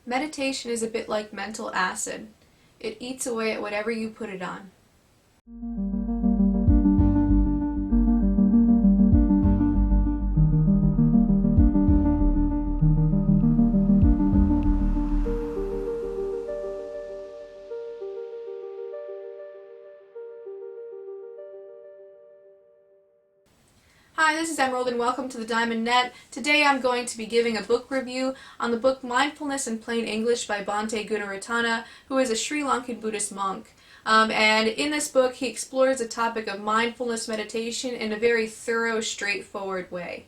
Meditation is a bit like mental acid. It eats away at whatever you put it on. Hi, this is Emerald and welcome to the Diamond Net. Today I'm going to be giving a book review on the book Mindfulness in Plain English by Bhante Gunaratana, who is a Sri Lankan Buddhist monk. And in this book he explores the topic of mindfulness meditation in a very thorough, straightforward way.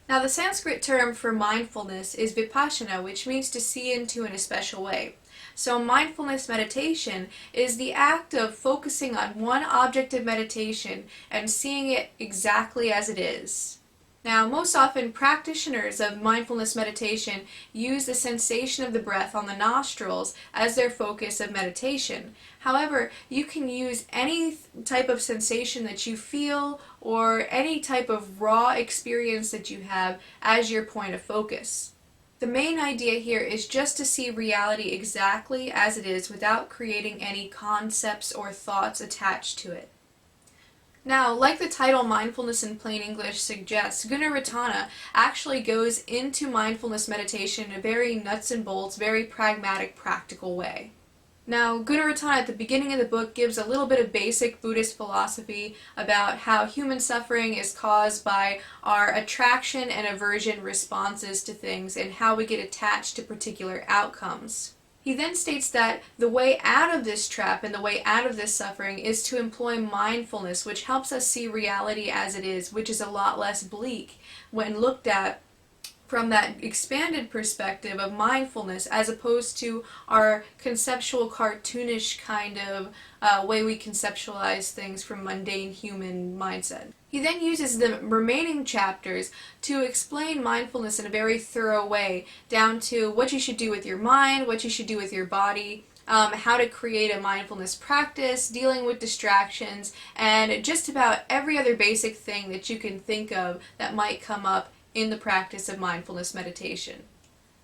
Now the Sanskrit term for mindfulness is Vipassana, which means to see into in a special way. So mindfulness meditation is the act of focusing on one object of meditation and seeing it exactly as it is. Now, most often practitioners of mindfulness meditation use the sensation of the breath on the nostrils as their focus of meditation. However, you can use any type of sensation that you feel or any type of raw experience that you have as your point of focus. The main idea here is just to see reality exactly as it is without creating any concepts or thoughts attached to it. Now, like the title Mindfulness in Plain English suggests, Gunaratana actually goes into mindfulness meditation in a very nuts and bolts, very pragmatic, practical way. Now, Gunaratana at the beginning of the book gives a little bit of basic Buddhist philosophy about how human suffering is caused by our attraction and aversion responses to things and how we get attached to particular outcomes. He then states that the way out of this trap and the way out of this suffering is to employ mindfulness, which helps us see reality as it is, which is a lot less bleak when looked at from that expanded perspective of mindfulness as opposed to our conceptual cartoonish kind of way we conceptualize things from mundane human mindset. He then uses the remaining chapters to explain mindfulness in a very thorough way, down to what you should do with your mind, what you should do with your body, how to create a mindfulness practice, dealing with distractions, and just about every other basic thing that you can think of that might come up in the practice of mindfulness meditation.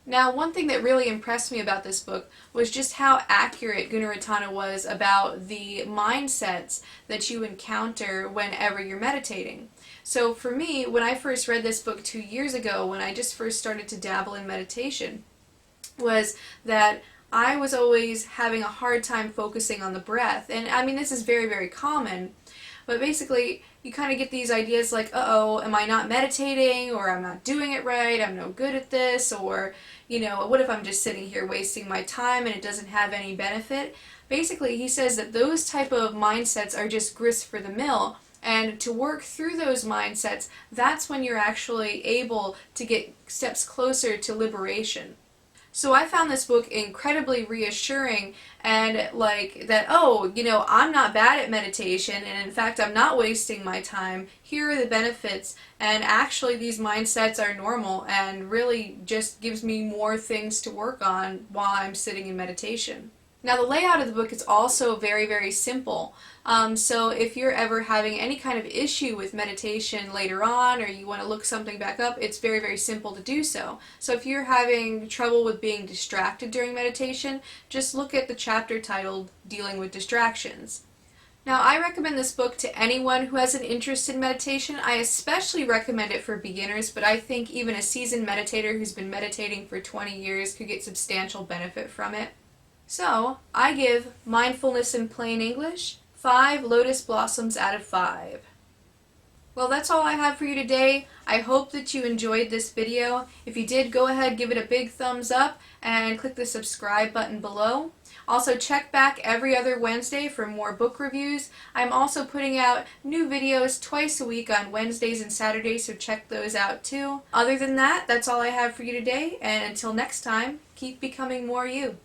Now, one thing that really impressed me about this book was just how accurate Gunaratana was about the mindsets that you encounter whenever you're meditating. So for me, when I first read this book 2 years ago, when I just first started to dabble in meditation, was that I was always having a hard time focusing on the breath. And I mean, this is very, very common. But basically, you kind of get these ideas like, uh-oh, am I not meditating, or I'm not doing it right, I'm no good at this, or, what if I'm just sitting here wasting my time and it doesn't have any benefit? Basically, he says that those type of mindsets are just grist for the mill, and to work through those mindsets, that's when you're actually able to get steps closer to liberation. So I found this book incredibly reassuring and like that, I'm not bad at meditation, and in fact I'm not wasting my time. Here are the benefits, and actually these mindsets are normal and really just gives me more things to work on while I'm sitting in meditation. Now the layout of the book is also very, very simple. So if you're ever having any kind of issue with meditation later on, or you want to look something back up, it's very, very simple to do so. So if you're having trouble with being distracted during meditation, just look at the chapter titled Dealing with Distractions. Now, I recommend this book to anyone who has an interest in meditation. I especially recommend it for beginners, but I think even a seasoned meditator who's been meditating for 20 years could get substantial benefit from it. So, I give Mindfulness in Plain English 5 lotus blossoms out of 5. Well, that's all I have for you today. I hope that you enjoyed this video. If you did, go ahead, give it a big thumbs up, and click the subscribe button below. Also, check back every other Wednesday for more book reviews. I'm also putting out new videos twice a week on Wednesdays and Saturdays, so check those out too. Other than that, that's all I have for you today, and until next time, keep becoming more you.